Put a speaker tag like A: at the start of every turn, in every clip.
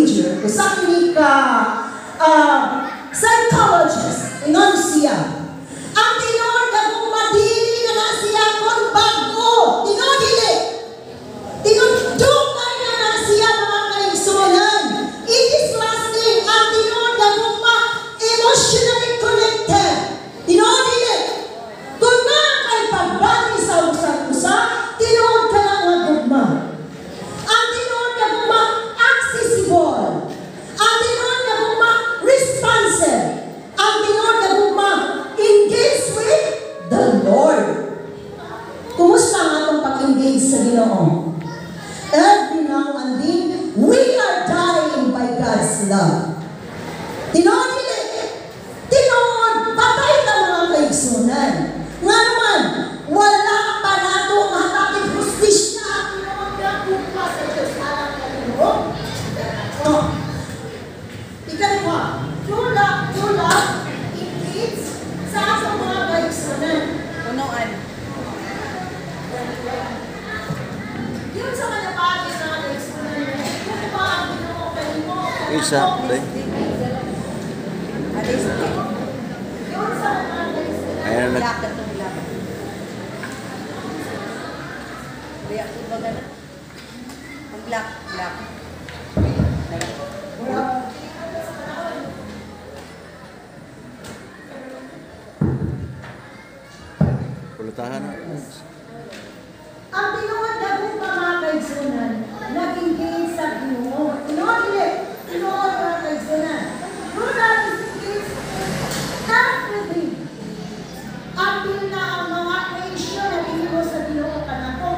A: major, usa kini ka psychologist, ingon siya. Ang tinuod nga gugma dili na siya kon bago. Tinuod dili. Tinuod dugay na siya mga kaigsunan. It is lasting. Ang tinuod nga gugma emotionally connected. Tinuod dili. Kung na kay pagbati sa usa-usa, tinuod ka na nga gugma. Ang tinuod nga gugma accessible. Ang tinuod nga gugma responsive. Ang tinuod nga gugma engage with the Lord. Kumusta ang atong pag-engage sa Ginoo? Every now and then, we are dying by God's love. Tinuod dili. Tinuod, patay ka mga kaigsunan. Nga naman, wala pa nato mahatapit hustisya ang tinuod nga gugma sa Diyos. Alam ka Ginoo? Ikalawa, tulak, engage sa atong mga kaigsunan.
B: Unuan.
A: Yun sa manapagin na kaigsunan. Kung ba ang Ginoo kayo mo?
C: Isa, pre.
B: Alis.
A: Yun sa mga kaigsunan.
C: Ayan na.
B: Black at black. Kaya ko ba gana? Ang black.
C: Pulutahan.
A: Ang tinuod na gugma mga kaigsunan, nag-engage sa Ginoo. Tinuod dili. Tinuod mga kaigsunan. Tulak is engage everything. Until na ang mga creation na ginoo sa Ginoo kanako.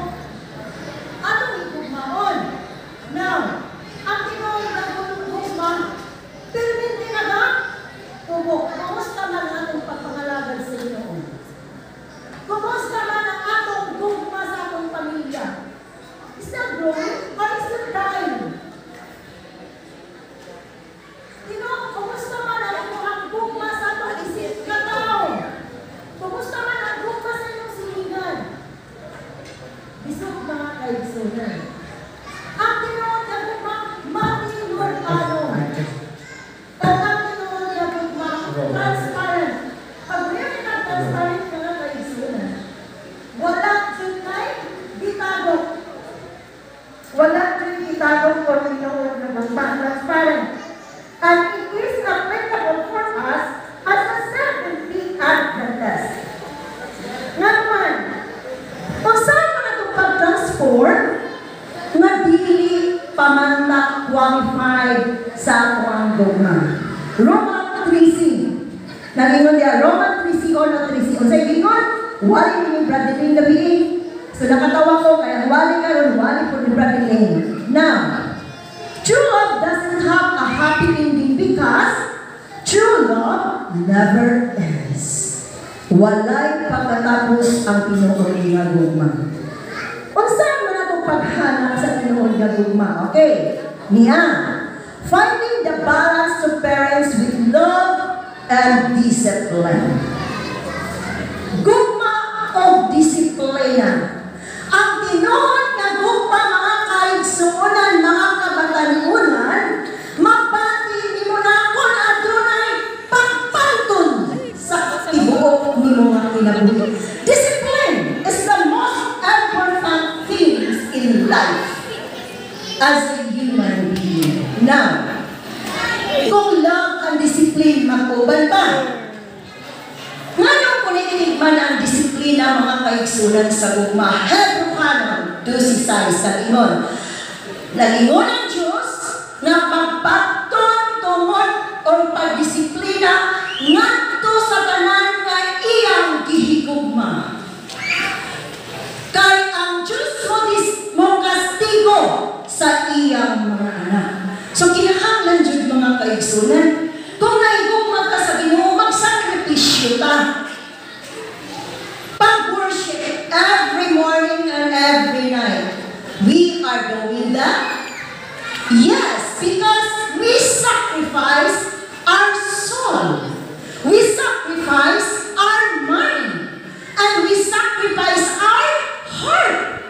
A: Atong igugmaon. Now, ang tinuod na gugma, perminti na ba? Tubok. Kumusta man ang atong pagpangalagan sa Ginoo? Kumusta man ang atong gugma sa atong pamilya? Is that growing or is it dying? Kumusta man ang gugma sa atong isip na tao? Kumusta man ang gugma sa inyong silingan? Bisog mga kaigsunan. Ang tinuod na gugma, matinor tanong. O ang tinuod na gugma, transparent. Pag really na transparent ka nga kaigsunan, wala tunay gitagok. Wala tunay gitagok kung tinuod na gugma, transparent. And it is applicable for us as a Seventh-day Adventist. Nga naman, kung saan man itong pag-transform, nga dili pamanta qualified sa ato ang dogma. Roman 3:6. Nagingon niya, Roman 3:6 o no 3:6. Kung sa'yo gingon, wali ni Brother Lane gabi. So nakatawa ko, kaya wali ka ron, wali po ni Brother Lane. Now, true love doesn't have a happy ending because true love never ends. Walay pagkatapos ang tinuod nga gugma. Unsa man atong paghanap sa tinuod nga gugma? Okay. Niya. Finding the balance to parents with love and discipline. Gugma o disiplina. Ang tinuod nga gugma mga kaigsuonan, mga kabatanunan, magbati nimo na kon adunay pagpanton sa tibuok nimo nga kinabuhi. Discipline is the most important things in life as a human being. Now, kung love and discipline magkuban pa, ngayon kung iniligman ang disiplina mga kaigsunan sa gugma, Hebrew Canon 2:6 sa ingon. Nagingon ang Diyos na pagpaton tungod o pagdisiplina ngadto sa tanan nga iyang gihigugma. Kay ang Diyos mo kastigo sa iyang mga anak. So kinahanglan jud mga kaigsunan, kung naigugma ka sa Ginoo, magsakripisyo ta. Pag-worship every morning and every night. We are doing that? Yes, because we sacrifice our soul. We sacrifice our mind. And we sacrifice our heart.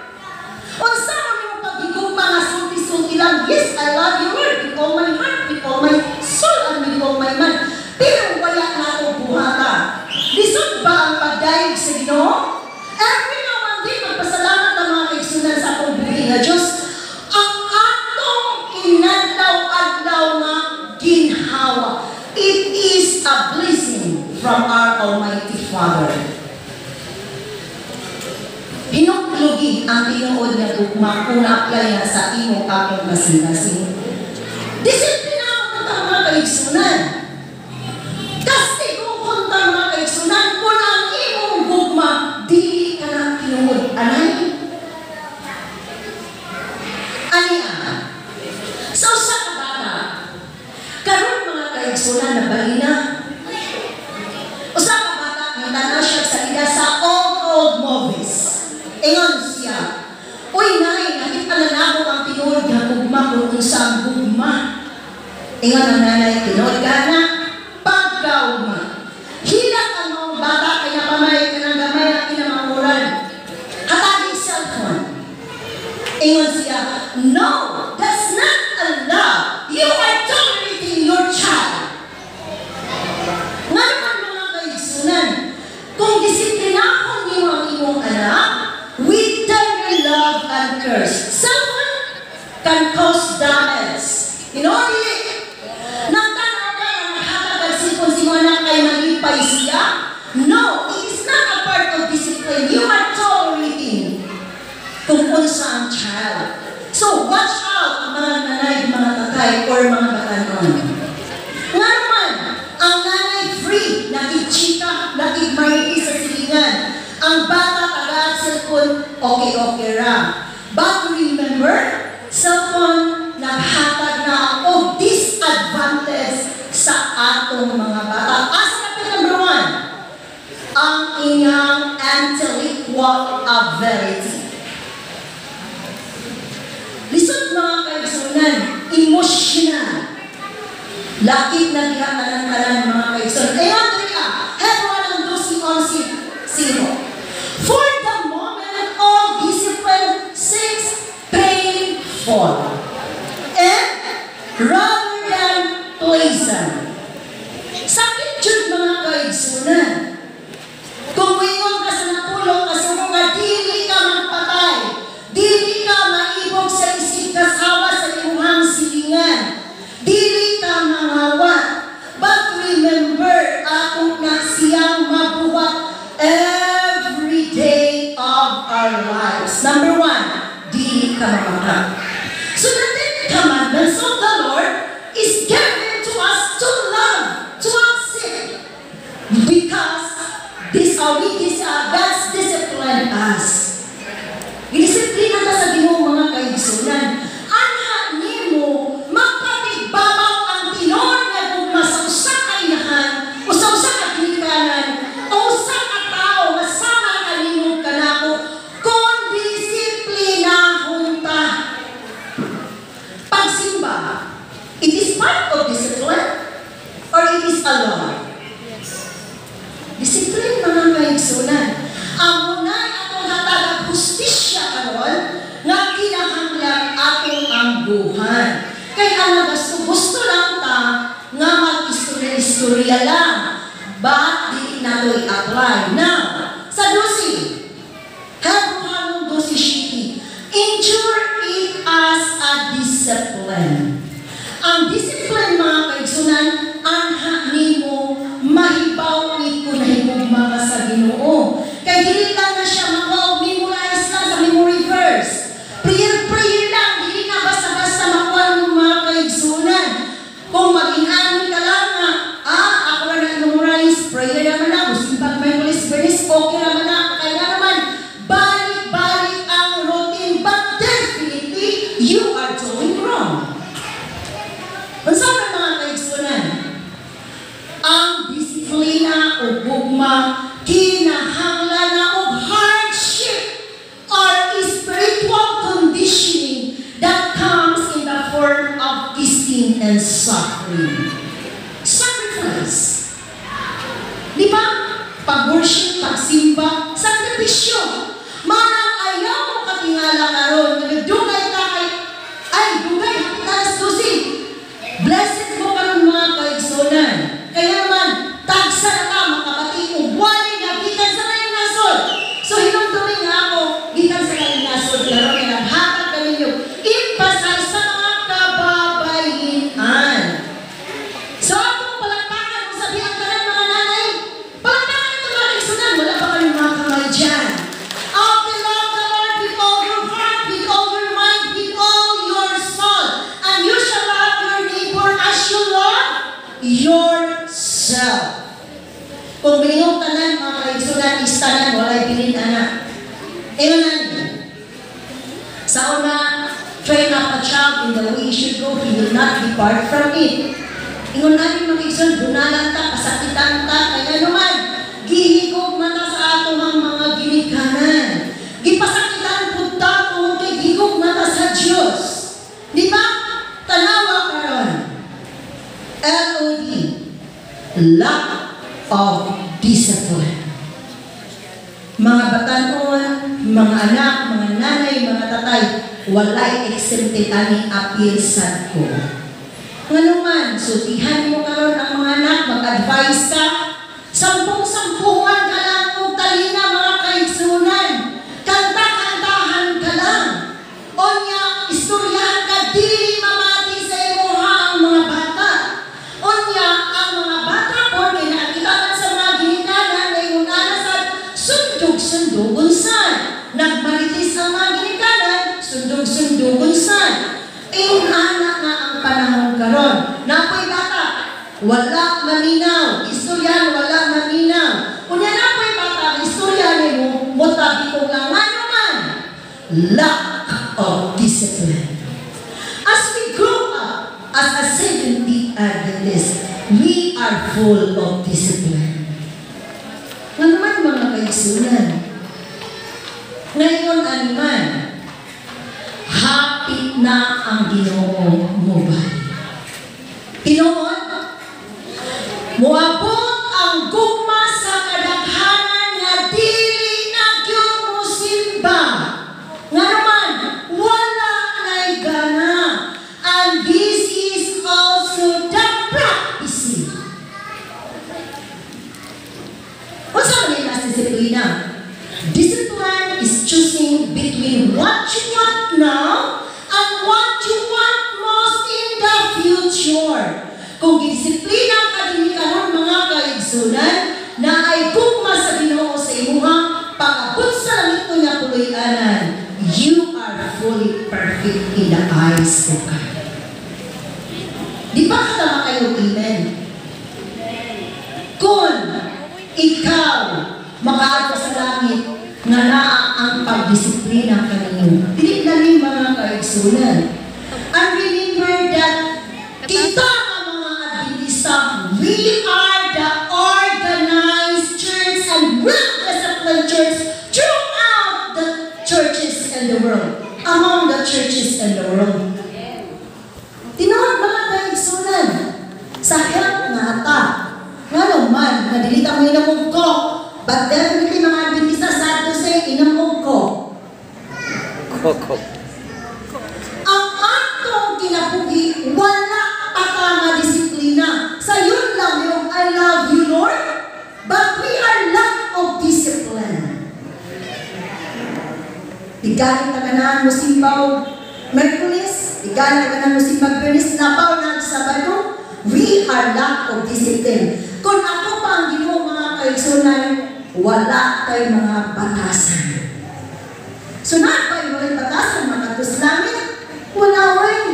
A: Unsa man yung pagigugma nga sulti-sulti lang, yes, I love you, Lord. with all my heart, with all my soul, and with all my mind. Pero wala na akong buhata. Lisod ba ang pagdayeg sa Ginoo? Every now and then, magpasalamat ang mga kaigsunan sa akong buhay nga Diyos. Ang atong inadlaw-adlaw nga ginhawa. It is a blessing from our Almighty Father. Hinuklugi ang tinuod nga gugma kung na-apply na sa imong akong kasing-kasing. Disiplina ako ng mga kaigsunan. Kasi kung kunta mga kaigsunan, kung ang imong gugma, dili ka na tinuod. Anay? Aniya? So sa kabata, karon mga kaigsunan na balina, o sa kabata, ang tanaw siya sa ida sa old movies. Ingon siya, uy nay, nakita na nako ang tinuod nga gugma kung unsang gugma. Ingon ang nanay, tinuod ka na, pagkaugma. Hilat ang mga bata, kaya napamay ka ng gamay na pinamanguran. Hataging cellphone. Ingon siya, no, that's not a love. You are tolerating your child. Nga naman mga kaigsunan, kung disiplinahon niyo ang iyong anak, with tender love and curse, someone can cause damage. You know, nagtanaw ka ang nakakagsipo si mga anak kay malipay siya? No, it is not a part of discipline. You are tolerating kung unsa ang child. So, watch out mga nanay, mga tatay, or mga batanon. Nga naman, ang nanay free, nakikita, nakikmariti sa silingan. Ang bata tagaan cellphone, okay ra. But remember, cellphone naghatag na o disadvantage sa atong mga bata. Asa na number 1? Ang inyong intellectual ability. Lisod mga kaigsunan, emotional. Lakit na diha kanan-kanan mga kaigsunan. Ayan, Rika, Hebron ang 12:11. For the moment, all discipline seeks painful and rather than pleasant. Sakit jud mga kaigsunan. Kung mayroon ka sa napulong, kasama nga dili ka magpatay, dili ka maibog sa isip kasawa sa imuhang silingan, dili ka mangawat. But remember, ako na siyang mabuhat every day of our lives. Number 1, dili ka mamaka. So the 10 commandments of the Lord is given to us to love, to accept. Because God's discipline us. Disiplina ka sa Ginoo mga kaigsunan. Anha nimo magpatibabaw ang tinuod nga gugma sa usa ka inahan o sa usa ka ginikanan o usa ka tao nga sama kanimo kanako kung disiplinahon ta. Pagsimba, it is part of discipline or it is a law? Disiplin mga kaigsunan. Ang unay atong hatag ang hustisya karon nga kinahanglan atong ang buhan. Kay ang gusto lang ta nga mag-istorya lang. But di natoy apply. Now, sa 12, Hebron 12:7, endure it as a discipline. Ang discipline mga kaigsunan, anha nimo mahibaw ni kung nahigugma ka sa Ginoo. Kaya dili lang na siya memorize lang sa memory verse. Prayer lang, dili na basta-basta makuha ng mga kaigsunan. Kung mag-inani ka lang na, ako na nag-memorize, prayer naman ako, simpag may Holy Spirit, okay naman ako. Kaya naman, balik-balik ang routine, but definitely, you are doing wrong. Unsa man mga kaigsunan? Ang disiplina o gugma kinahanglan na og hardship or spiritual conditioning that comes in the form of testing and suffering. Sacrifice. Di ba? Pag-worship, pagsimba, sakripisyo. Manang ayaw mo katingala karon, nagdugay ka kay, ay, dugay, talas 12. in the way you should go, He will not depart from it. Ingon natin mga igsoon, bunalan ta, kasakitan ta, kaya naman, gihigog mata sa ato ang mga ginikanan. Gipasakitan po ta kung kay gihigog mata sa Diyos. Di ba? Tanawa karon. LOD. Lack of discipline. Mga batanon, mga anak, mga nanay, mga tatay, walay exempted ani appeal sad ko. Nganuman, sutihan mo karon ang mga anak, mag-advise ka, sampung-sampungan ka lang o talina mga kaigsunan, kanta-kantahan ka lang, o niya, istoryahan ka, dili mamati sa imuha ang mga bata, o niya, ang mga bata po, kinakitakan sa mga ginikanan, na iunana sa sundog-sundogon san, nagmaritis ang mga ginikanan, sundog-sundogon san, iunana nga ang panahon karon. Napoy bata, wala maminaw. Istoryan, wala maminaw. Kunya napoy bata, istoryan mo, mutabi kong lang naman. Lack of discipline. As we grow up as a Seventh-day Adventist, we are full of discipline. Nga naman mga kaigsunan, ngayon animan, hapit na ang Ginoo mo ba? Tinood, muabot ang gugma sa kadaghanan nga dili na gyud mo simba. Nga naman, wala na'y gana. And this is also the practice. What's ang nila disiplina? Discipline is choosing between what you want now and what you want most in the future. Kung disiplina ka din karon mga kaigsunan na ay gugma sa Ginoo sa imuha, pag-abot sa langit ko niya puloy-anan, you are fully perfect in the eyes of God. Di ba katama kayo, amen? Kung ikaw makaadto sa langit, nga naa ang pagdisiplina kaninyo. Dili lang mga kaigsunan. And remember that kita ang mga Adventista, we are the organized church and well-disciplined church throughout the churches in the world. Among the churches in the world. Tinood mga kaigsunan, sa health nga ata, nga naman, nadilita mo inamog ko, but definitely mga Adventista sad to say, inamog ko. Ang atong kinapugi, wala pa ka disiplina. Sa yun lang yung I love you, Lord, but we are lack of discipline. Igaling na ganahan mo simbaw Merkulis, igaling na ganahan mo simbaw Bernis, napaw na Sabado, we are lack of discipline. Kung ako pa ang Ginoo mga kaigsunan, wala tayong mga batasan. So na ba yung mga batasan, mga katos namin? Wala rin.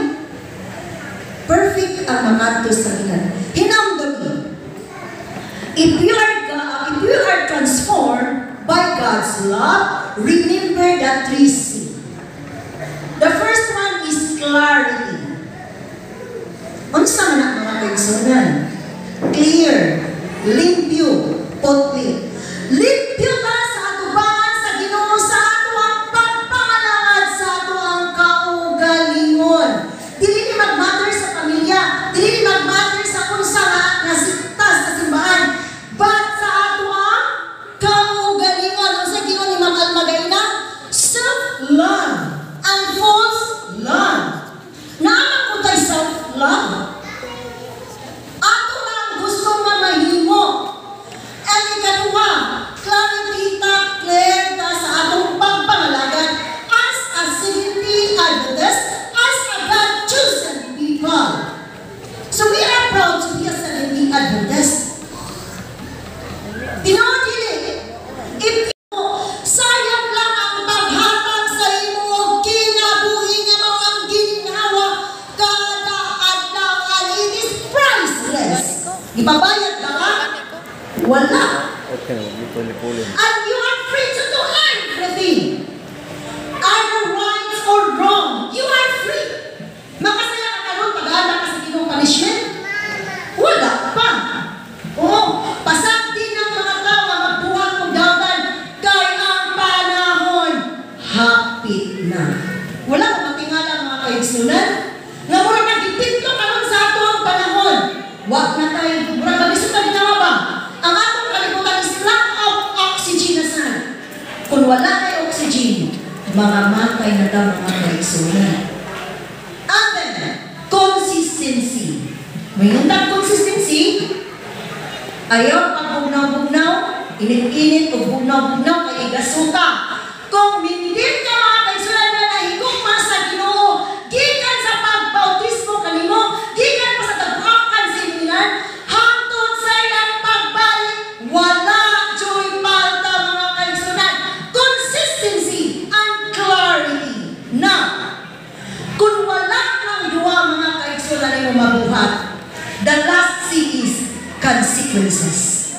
A: Perfect ang mga katos sa ilan. Hinamdami. If you are transformed by God's love, remember the 3C. The first one is clarity. Unsa man ang mga kaigsunan? Clear, limpyo, potli. Limpyo ta sa atubangan sa Ginoo sa ato ang pagpangalangad sa ato ang kaugalingon. Dili ni magmatter sa pamilya, dili ni magmatter sa unsa nga siktas sa simbahan, but sa ato ang kaugalingon. Unsa Ginoo ni mag-almagayna? Self-love and false love. Naaman ko tayo self-love. Ato lang gusto mamahimo. And ikaduha, clarity ta, clear ta sa atong pagpangalagad as a Seventh-day Adventist, as a God-chosen people. So we are proud to be a Seventh-day Adventist. Tinood dili, if sayang lang ang paghatag sa imo kinabuhi nga mga ginhawa kada adlaw, and it is priceless. Ipabayad ba ka? Wala.
C: Okay, puli-puli.
A: And you are free to do everything. Either right or wrong, you are free. mga matay na daw mga kaigsunan. And then, consistency. Mayroon tayong consistency. Ayaw pag bugnaw-bugnaw, init-init o bugnaw-bugnaw kay igasuka. Kung mintin ka mga kaigsunan na nahigugma sa Ginoo, gikan sa pagbautismo kanimo, gikan pa sa tagwakan sa iminan, hangtod sa iyang pagbalik, wala joy palta mga kaigsunan. Consistency and clarity. Na, kung wala ng duwa mga kaigsunan nimo mabuhat, the last C is consequences.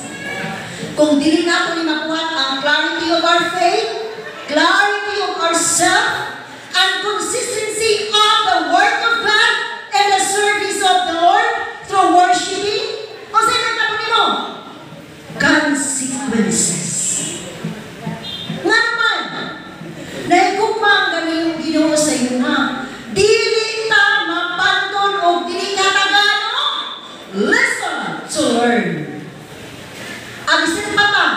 A: Kung dili nato ni mabuhat ang clarity of our faith, clarity of ourself, and consistency of the work of God and the service of the Lord through worshiping, o sa nagtapon nimo? Consequences. Nga naman, naigugma ang ganiyong Ginoo sa inyo na, dili ta mapanton o dili ka tagano, listen to learn. Alisin pa ta,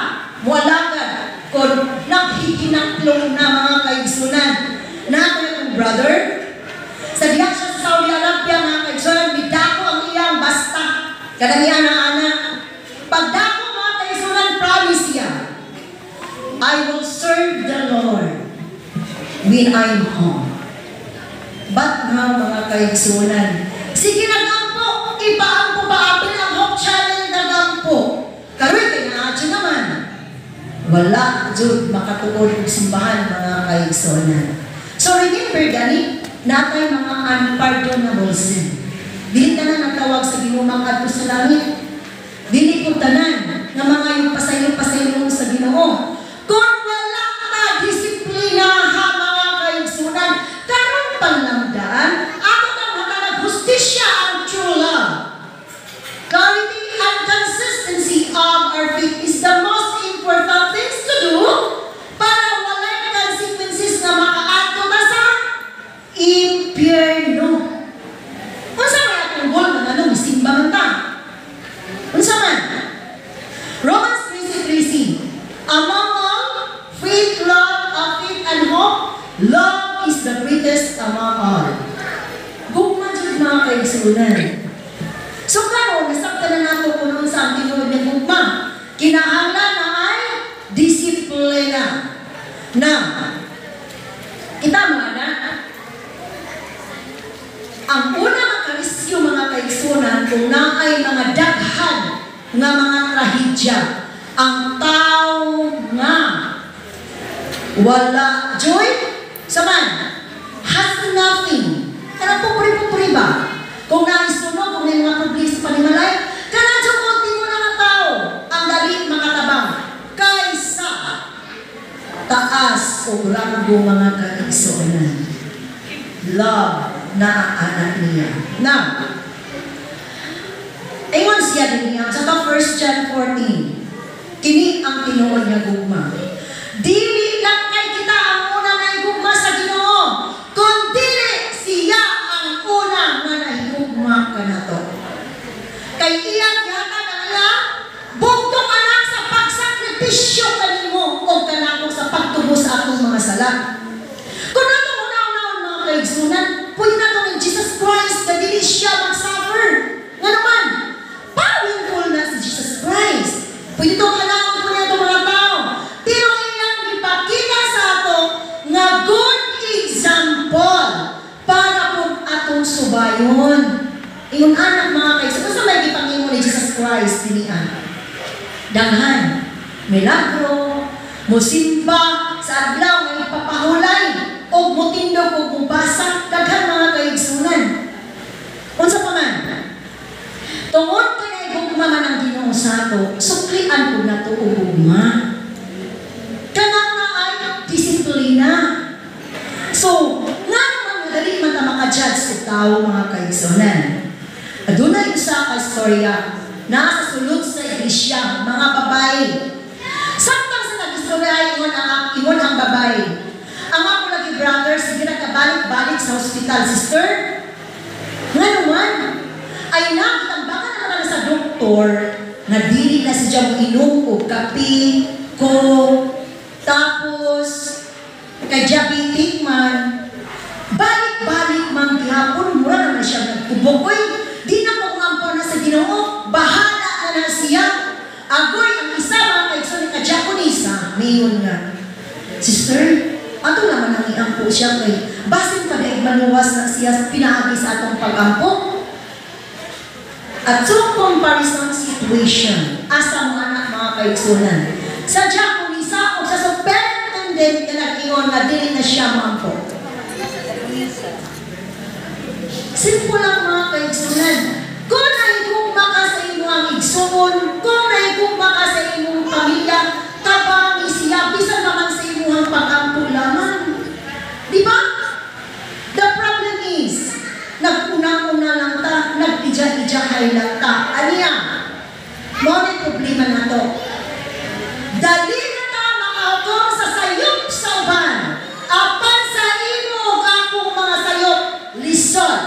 A: wala ka, kung naghihinaklong na mga kaigsunan. Na ako yung brother, sa diyak siya sa Saudi Arabia mga kaigsunan, midako ang iyang basta. Kanang iya na anak. Pagdako mga kaigsunan, promise siya, I will serve the Lord when I'm home. But now mga kaigsunan, sige nagampo, ipaampo paapil ang Hope Channel nagampo. Karoy kay naadyo naman. Wala jud makatuod og simbahan mga kaigsunan. So remember gani, natay mga unpardonable sin. Dili tanan nagtawag sa Ginoo adto sa langit. Dili ko tanan nga mga yung pasayo-pasayo sa Ginoo. Kung wala ta disiplina ha mga kaigsunan, karon panlamdaan ato nang matanag hustisya ang true love. Clarity and consistency of our faith is the most important things to do para walay consequences na makaadto ta sa impyerno. Unsa man atong goal nga nganong simba man ta? Unsa man? Romans 3:3. Among all, faith, and hope, love is the greatest among all. Gugma jud mga kaigsunan. So karon nasabtan na nato kuno sa tinood nga gugma. Kinahanglan na ay disiplina. Na kita mga na ang una makarisyo mga kaigsunan kung naay mga daghan nga mga trahedya, ang tao nga wala joy sa man has nothing. Ano po puri ba? Kung naisunog, kung may mga problema sa panimalay, kanadyo konti mo na nga tao ang dali makatabang kaysa taas o rango mga kaigsunan. Love na anak niya. Now, ayun siya din niya sa 1 John 14. Kini ang tinuod niya gugma. Dili lang kay kita ang una na igugma sa Ginoo, kundi siya ang una nga nahigugma kanato. Kay iyang yata na niya, bugto ka lang sa pagsakripisyo kanimo o kanako sa pagtubo sa atong mga sala. Kung nato una-unaon mga kaigsunan, pwede na ito ng Jesus Christ na dili siya mag-suffer. Nga naman, powerful na si Jesus Christ. Pwede itong kanaon po niya itong mga tao. Pero iyang ipakita sa ato nga good example para po atong subayon. Iyong anak mga kaigsunan, sa may ipangimo ni Jesus Christ dinian. Danghan, milagro, musimba, sa adlaw nga ipapahulay, o mutindog o mubasa, daghan mga kaigsunan. Unsa pa man? Tungod ka na igugma man ang Ginoo sa ato, suklian po na ito o gugma. Kanang na ay disiplina. So, nga naman madali man ta maka-judge sa tao mga kaigsunan. Adunay usa ka istorya nasa sulod sa iglesia, mga babae. Samtang sa nag-istorya ingon ang babae. Ang ako lagi brother, sige nagkabalik-balik sa hospital, sister. Nga naman, ay nakitambakan naman sa doktor na dili na siya mo inom o kape, ko, tapos, kay kay diabetic man, balik-balik man gihapon, mura naman siya nagkubukoy. Di na ko ampo na sa Ginoo, bahala na siya. Agoy, ang isa mga kaigsoon ka Japanese, mayon nga. Sister, ato naman ang iampo siya kay basin pa dahil maluwas na siya pinaagi sa atong pag-ampo. At so, comparison situation, asa mga anak mga kaigsunan. Sa Japanese, o sa superintendent na nag-iyon na dili na siya maampo. Simple lang mga kaigsunan. Kung naigugma ka sa imo ang igsuon, kung naigugma ka sa imong pamilya, tabang siya, bisan naman sa imuhang pag-ampo lamang. Di ba? The problem is, nag-una-una lang ta, nag-ija-ijahay lang ta. Aniya? Mga problema na to. Dali na ta makahugong sa sayop sa uban. Apan sa imo akong mga sayop, listen.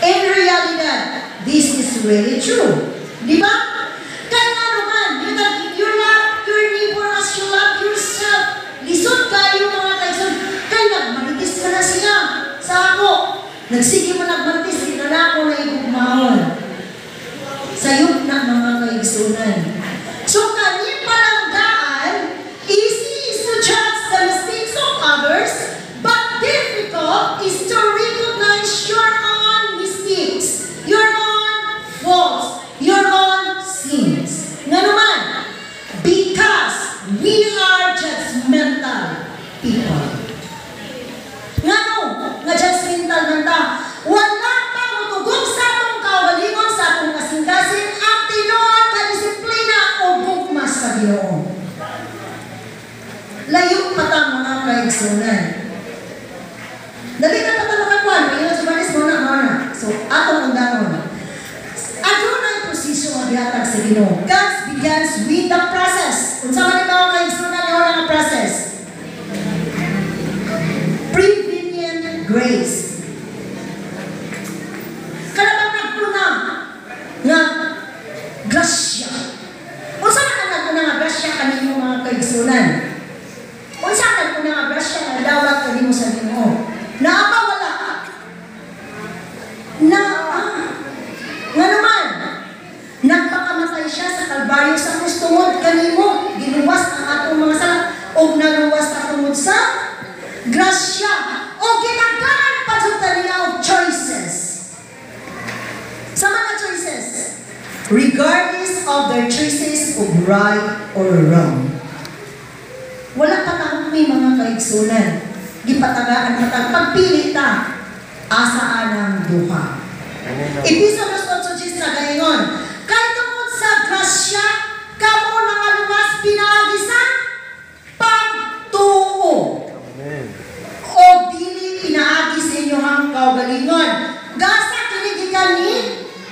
A: In realidad, this is really true. Di ba? Kaya nga naman, you love your neighbor as you love yourself. Lisod kayo mga kaigsoon. Kaya nagmanitis ka na siya sa ako. Nagsige mo nagmanitis, kinala ko na igugmahon. Sayop na mga kaigsunan. So kani palanggaan, easy is to judge the mistakes of others, but difficult is to recognize your own mistakes, your own faults, your own sins. Nga naman, because we are judgmental people. Nga no, nga judgmental nanta, wala pa mutugog sa atong kawalingon sa atong kasing-kasing ang tinood na disiplina o gugma sa Ginoo. Layo pa ta mga kaigsunan. Dali ka patalakakuan, mayroon sa banis mo na. So, atong undanon. Adunay posisyon ang gihatag sa Ginoo. God begins with the process. Unsa man ikaw kaigsunan niyo nga process? Prevenient grace. Karabang nagpuna nga grasya. Unsa man ang nagpuna nga grasya kanino mga kaigsunan? Unsa ang nagpuna nga grasya nga dawat kanimo sa Ginoo? Naapa wala. Nga naman, nagpakamatay siya sa Kalbaryo sa krustungod kanimo. Giluwas ang atong mga sala o naluwas ang tungod sa grasya. O ginagkaan pa sa niya of choices. Sa mga choices, regardless of their choices of right or wrong. Wala pa taong may mga kaigsunan. Gipatagaan matag pagpili ta asaan ang duha. Episodos 8:10 na gayon. Kay tungod sa grasya, kamo nangaluwas pinaagi sa pagtuo. O dili pinaagi sa inyong kaugalingon. Gasa kini gikan ni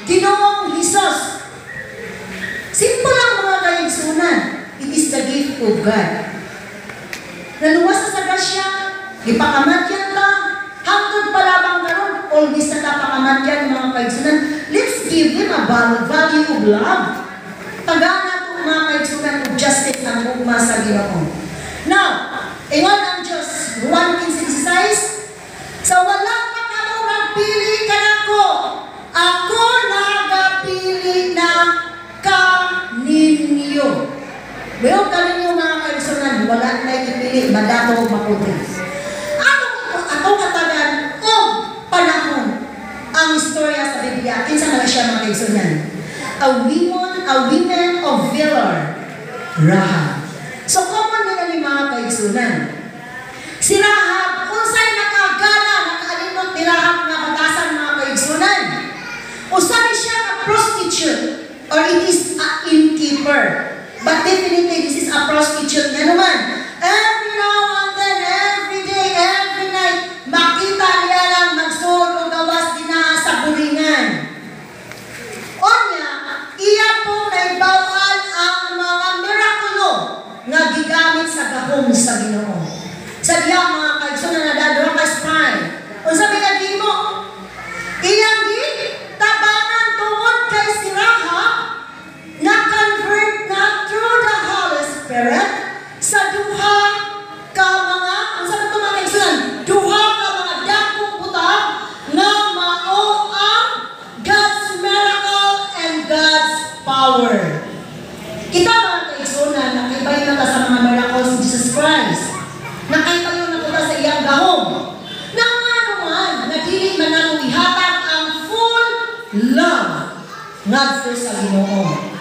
A: Ginoong Hesus. Simple lang mga kaigsunan. It is the gift of God. Naluwas sa grasya, ipakamatyan ka, hangtod palabang karon, always na kapakamatyan mga kaigsunan. Let's give them a value of love. Tagaan nato mga kaigsunan of justice ang gugma sa Ginoo. Now, ingon ang Diyos, 1:16, sa walang makamong nagpili ka nako, ako nagapili na kaninyo. Well, kaninyo mga kaigsunan, wala na ipili, madato maputi. Atong katagan o panahon ang istorya sa Biblia. Kinsa nga siya mga kaigsunan? A woman of valor, Rahab. So, common nila ni mga kaigsunan. Si Rahab, unsay nakagala, nakaalimot ni Rahab nga batasan mga kaigsunan. Usabi siya na prostitute or it is a innkeeper. But definitely, this is a prostitute nga naman. Every now and then, every day, every night, makita niya lang magsuot o gawas dinaa sa buringan. Onya, iya po naibawaan ang mga mirakulo nga gigamit sa gahom sa Ginoo. Sa diya mga kaigsunan na dadro ka spine. Unsa may nagimo? Iyang tabangan tungod kay si Rahab na convert na through the Holy Spirit sa duha ngadto sa Ginoo.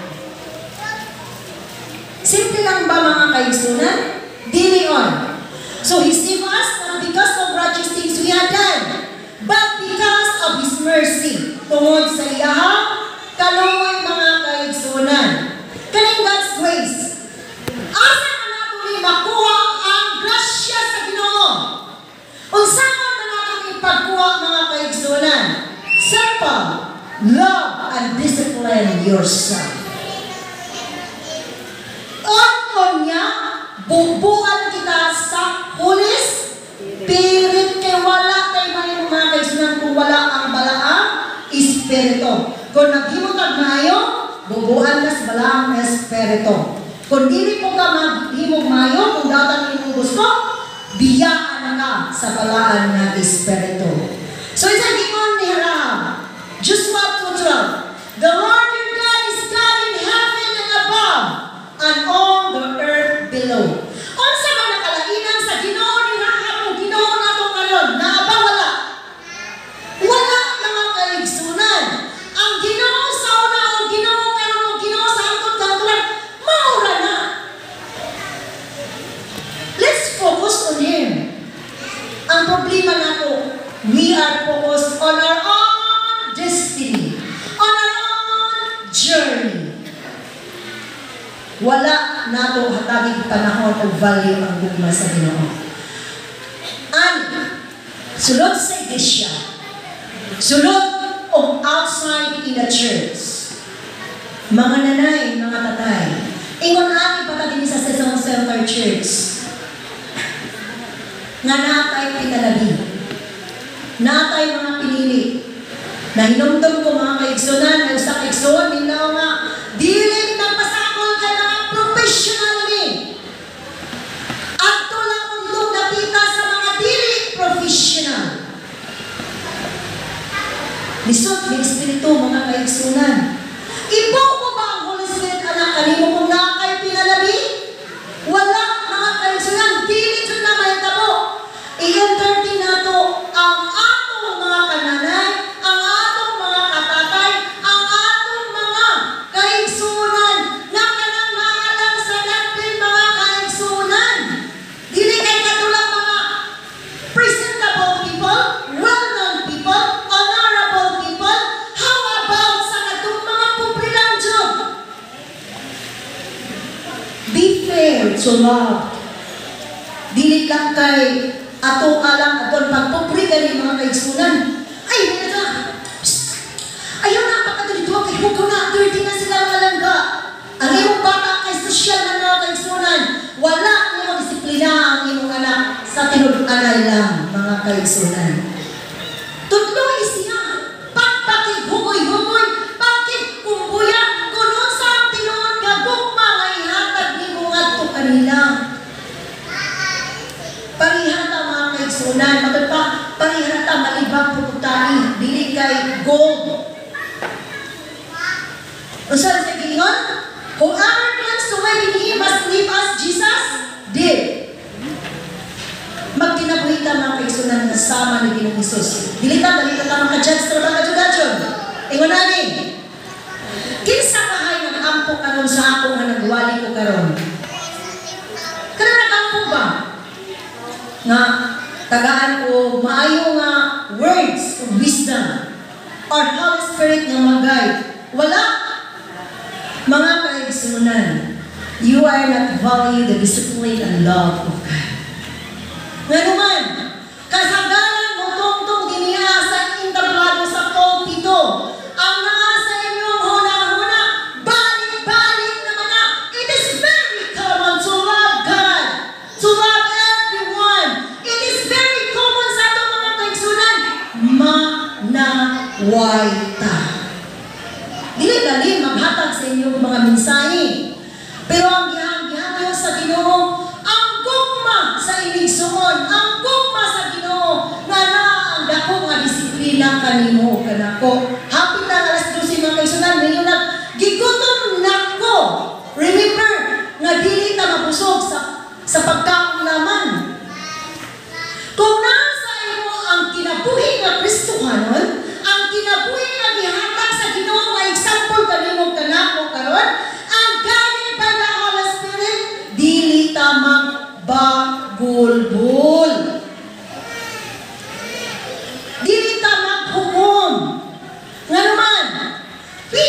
A: Simple lang ba mga kaigsunan? Dili on. So He saved us not because of righteous things we have done, but because of His mercy. Tungod sa iyahang kaluoy mga kaigsunan. Kaning God's grace. Asa man nato ni makuha ang grasya sa Ginoo? Unsaon man nato ipagkuha mga kaigsunan? Simple. Love and discipline yourself. O niya, bubuan kita sa Holy Spirit kay wala kay may mga kaigsunan kung wala ang balaang Espiritu. Kung naghimutag maayo, bubuan ka sa balaang Espiritu. Kung dili po ka maghimog maayo, kung datang imong gusto, biyaan ka sa balaan ng Espiritu. So it's a gingon ni Rahab. Joshua 2:12. The Lord your God is God in heaven and above, and on the earth below. Unsa man nakalainan sa Ginoo ni Rahab o Ginoo nato karon? Naaba wala. Wala mga kaigsunan. Ang Ginoo sa una o Ginoo karon o Ginoo sa hangtod katulan, maura na. Let's focus on Him. Ang problema nato, we are focused on our own destiny, on our own journey. Wala nato hatagig panahon o value ang gugma sa Ginoo. And sulod sa iglesia, sulod o outside in the church, mga nanay, mga tatay, ingon ani patagin sa Session Center Church, nga natay pinalabi, natay mga pinili, na hinumdum ko mga kaigsunan, ng sa kaigsunan, nila nga, dilit ng pasakol ka mga professional ni. At tulang undog napita sa mga dili professional. Lisod, may Espiritu, mga kaigsunan. Ibo mo ba ang Holy Spirit, anak, kanimo kung nakay pinalabi? Wala, mga kaigsunan, dili dyan na may tabo. I-entertain na to ang atong mga kananay, ang atong mga katatay, ang atong mga kaigsunan na kanang maalam sa natin mga kaigsunan. Dili kay katulang mga presentable people, well-known people, honorable people. How about sa katong mga pobre lang dyan? Be fair to love. Dili lang kay ato alam aton pagpupri kani mga kaigsunan. Ay, nila ayaw na pagkadulito kay hugaw na 30 na sila mga langga. Ang imong bata kay sosyal na mga kaigsunan. Wala niyong disiplina ang imong anak sa tinud-anay lang mga kaigsunan. Tudloy siya. Pagpakig hugoy-hugoy, pagkig kumbuya, kuno sa tinuod nga gugma nga ihatag nimo ngadto kanila. Parihata mga kaigsunan, matod pa, parihata malibang pututani, dili kay gold. Usan sa gingon, whoever comes to my He must live as Jesus did. Magkinabuhita mga kaigsunan na sama ni Ginoong Hesus. Dili ta makajudge sa mga kadyo-kadyon. Ingon nani, kinsa kahay nga nag-ampo karon sa ako nga nagwali ko karon? Kana nag-ampo ba? Nga tagaan ko maayo nga words of wisdom or Holy Spirit nga mag-guide. Wala. Mga kaigsunan, you are not value the discipline and love of God. Nga naman, kasagalan mo tungtong diniya sa intablado sa pulpito, ang mga sa inyong huna-huna, balik-balik naman na, it is very common to love God, to love everyone. It is very common sa itong mga kaigsunan, manawaita. Dili-dali maghatag sa inyong mga mensahe. Pero ang gihang-gihang sa Ginoo, ang gugma sa iligsuon, ang gugma sa Ginoo, nga na ang dako nga disiplina kanimo kanako. Hapit na alas 12 mga kaigsunan, ngayon na gigutom nako. Remember, nga dili ta mabusog sa pagkaon naman. Kung nasa imo ang kinabuhi nga Kristohanon, ang kinabuhi nga gihatag sa Ginoo nga example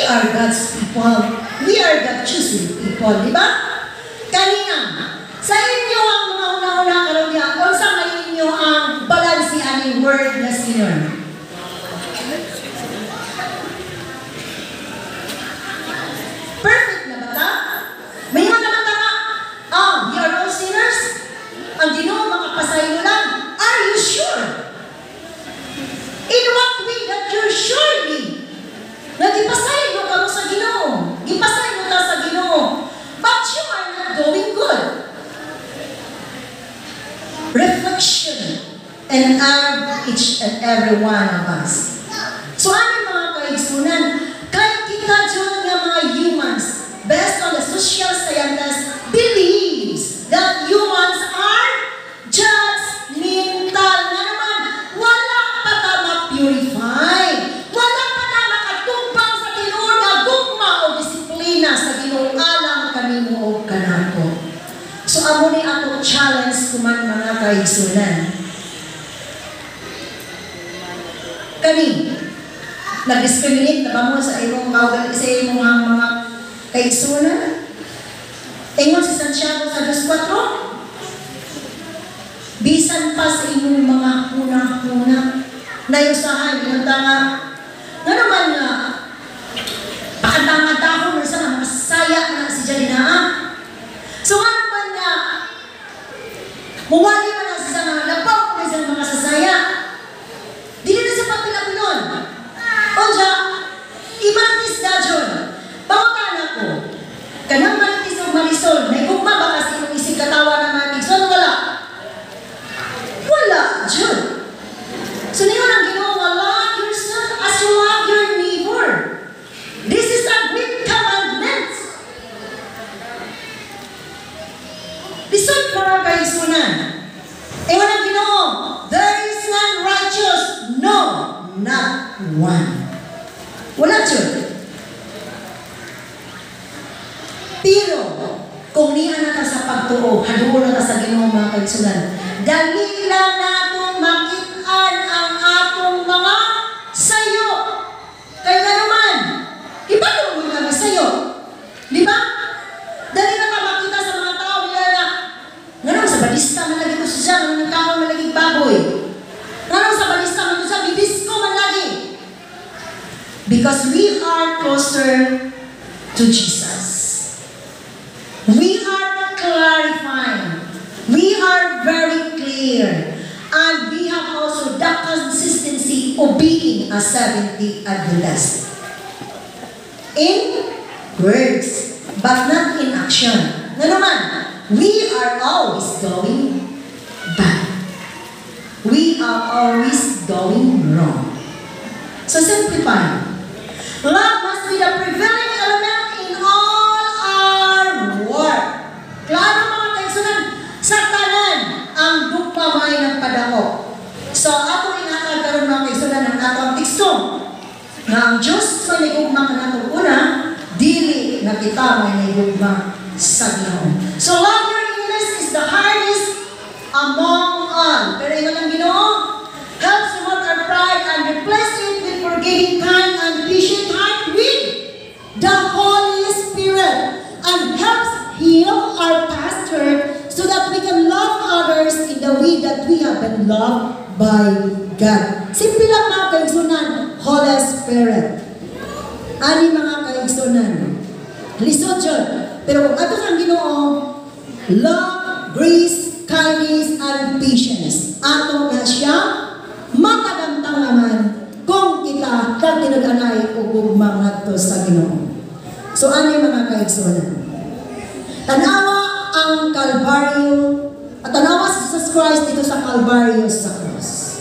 A: are God's people. We are the chosen people, di ba? Kanina, sa inyo ang mga una-una karon niya, kung sa may inyo ang balansi aning word na sinner. Perfect na ba ta? May mga naman tama, we are all sinners. Ang Ginoo makapasayo lang. Are you sure? In what way that you're surely nagipasay mo ka mo sa Ginoo. Gipasay mo ta sa Ginoo. But you are not doing good. Reflection and each and every one of us. So ano mga kaigsunan? Kahit kita dyan nga mga humans, based on the social scientists, believes that humans are judgmental. Nga naman, wala pa ta ma-purify. Wala pa na makatumbang sa Ginoo na gugma o disiplina sa Ginoo alang kanimo o kanako. So amo ni ato challenge kuman mga kaigsunan. Kani nag-discriminate na ba mo sa imong kaugal sa imong mga kaigsunan? Ingon si Santiago sa 2:4, bisan pa sa imong mga huna-huna na yusahan, yung tanga, nga naman nga, pakatanga-taho mo sa mga saya na si Jalina. So nga naman nga, muwali man na sa mga labaw na sa mga sasaya. Dili na sa pagpilapilon. O dya, imantis na dyan. Pangutan ako, kanang mantis o marisol, na igugma ba kasi yung isig katawa na matig? So ano wala? Wala, dyan. So niyo ang Ginoo, love yourself as you love your neighbor. This is a great commandment. Listen para kaigsunan. Ewan ang Ginoo, there is none righteous, no, not one. Wala dyan. Pero, kung niya na ka sa pagtuo, haduo na ka sa Ginoo mga kaigsunan, dali lang natong makitaan ang atong mga sayo. Kaya nga naman, iba kung mga sayo. Di ba? Dali na ka makita sa mga tao, nila na, nga naman sa balista man lagi ko siya, nga naman tao man lagi baboy. Nga naman sa balista man siya, bibisko man lagi. Because we are closer to Jesus. We are clarifying. We are very clear. And we have also the consistency of being a Seventh-day Adventist. In words, but not in action. Na naman, we are always going back. We are always going wrong. So simplify. Love must be the prevailing element in all our work. Klaro mga kaigsunan, sa tanan ang gugma may nagpadako. So ako inatag karon mga kaigsunan ang atong teksto nga ang Diyos may nagugma ka natong una, dili na kita may nagugma sa Ginoo. So love your enemies is the hardest among all. Pero ito ng Ginoo, helps remove our pride and replace it with forgiving, kind, and patient heart with the Holy Spirit, and helps heal our past hurt so that we can love others in the way that we have been loved by God. Simple lang mga kaigsunan, Holy Spirit. Ani mga kaigsunan, lisod yun. Pero kung ato ang Ginoo, love, grace, kindness, and patience. Ato na siya, matagamtang naman kung kita kagtinag-anay o gugma ngadto sa Ginoo. So ano mga kaigsunan? Tanawa ang Kalbaryo at tanawa si Jesus Christ dito sa Kalbaryo sa cross.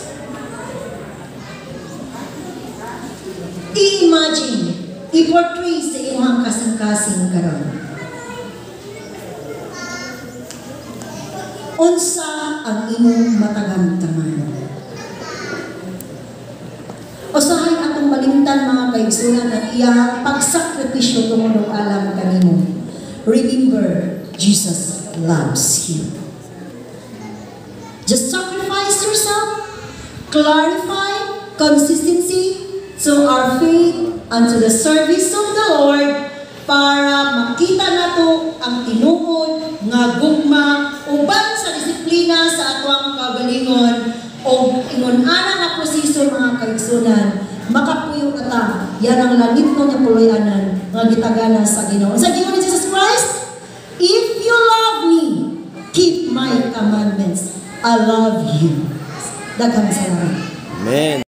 A: I-imagine, i-portray sa inyong kasing-kasing karon. Unsa ang imong matagamtaman? Usahay atong malimtan mga kaigsunan na iyang pagsakripisyo tungod alam kanimo. Remember, Jesus loves you. Just sacrifice yourself, clarify consistency, so our faith unto the service of the Lord para makita nato ang tinuod nga gugma uban sa disiplina sa atwang kagalingon o ingon ana nga proseso mga kaigsunan makapuyo na ta yan ang langit no nga puloy-anan nga gitagana sa Ginoo. Sa Ginoo ni Jesus Christ, if you love me, keep my commandments. I love you. Daghang salamat.
C: Amen.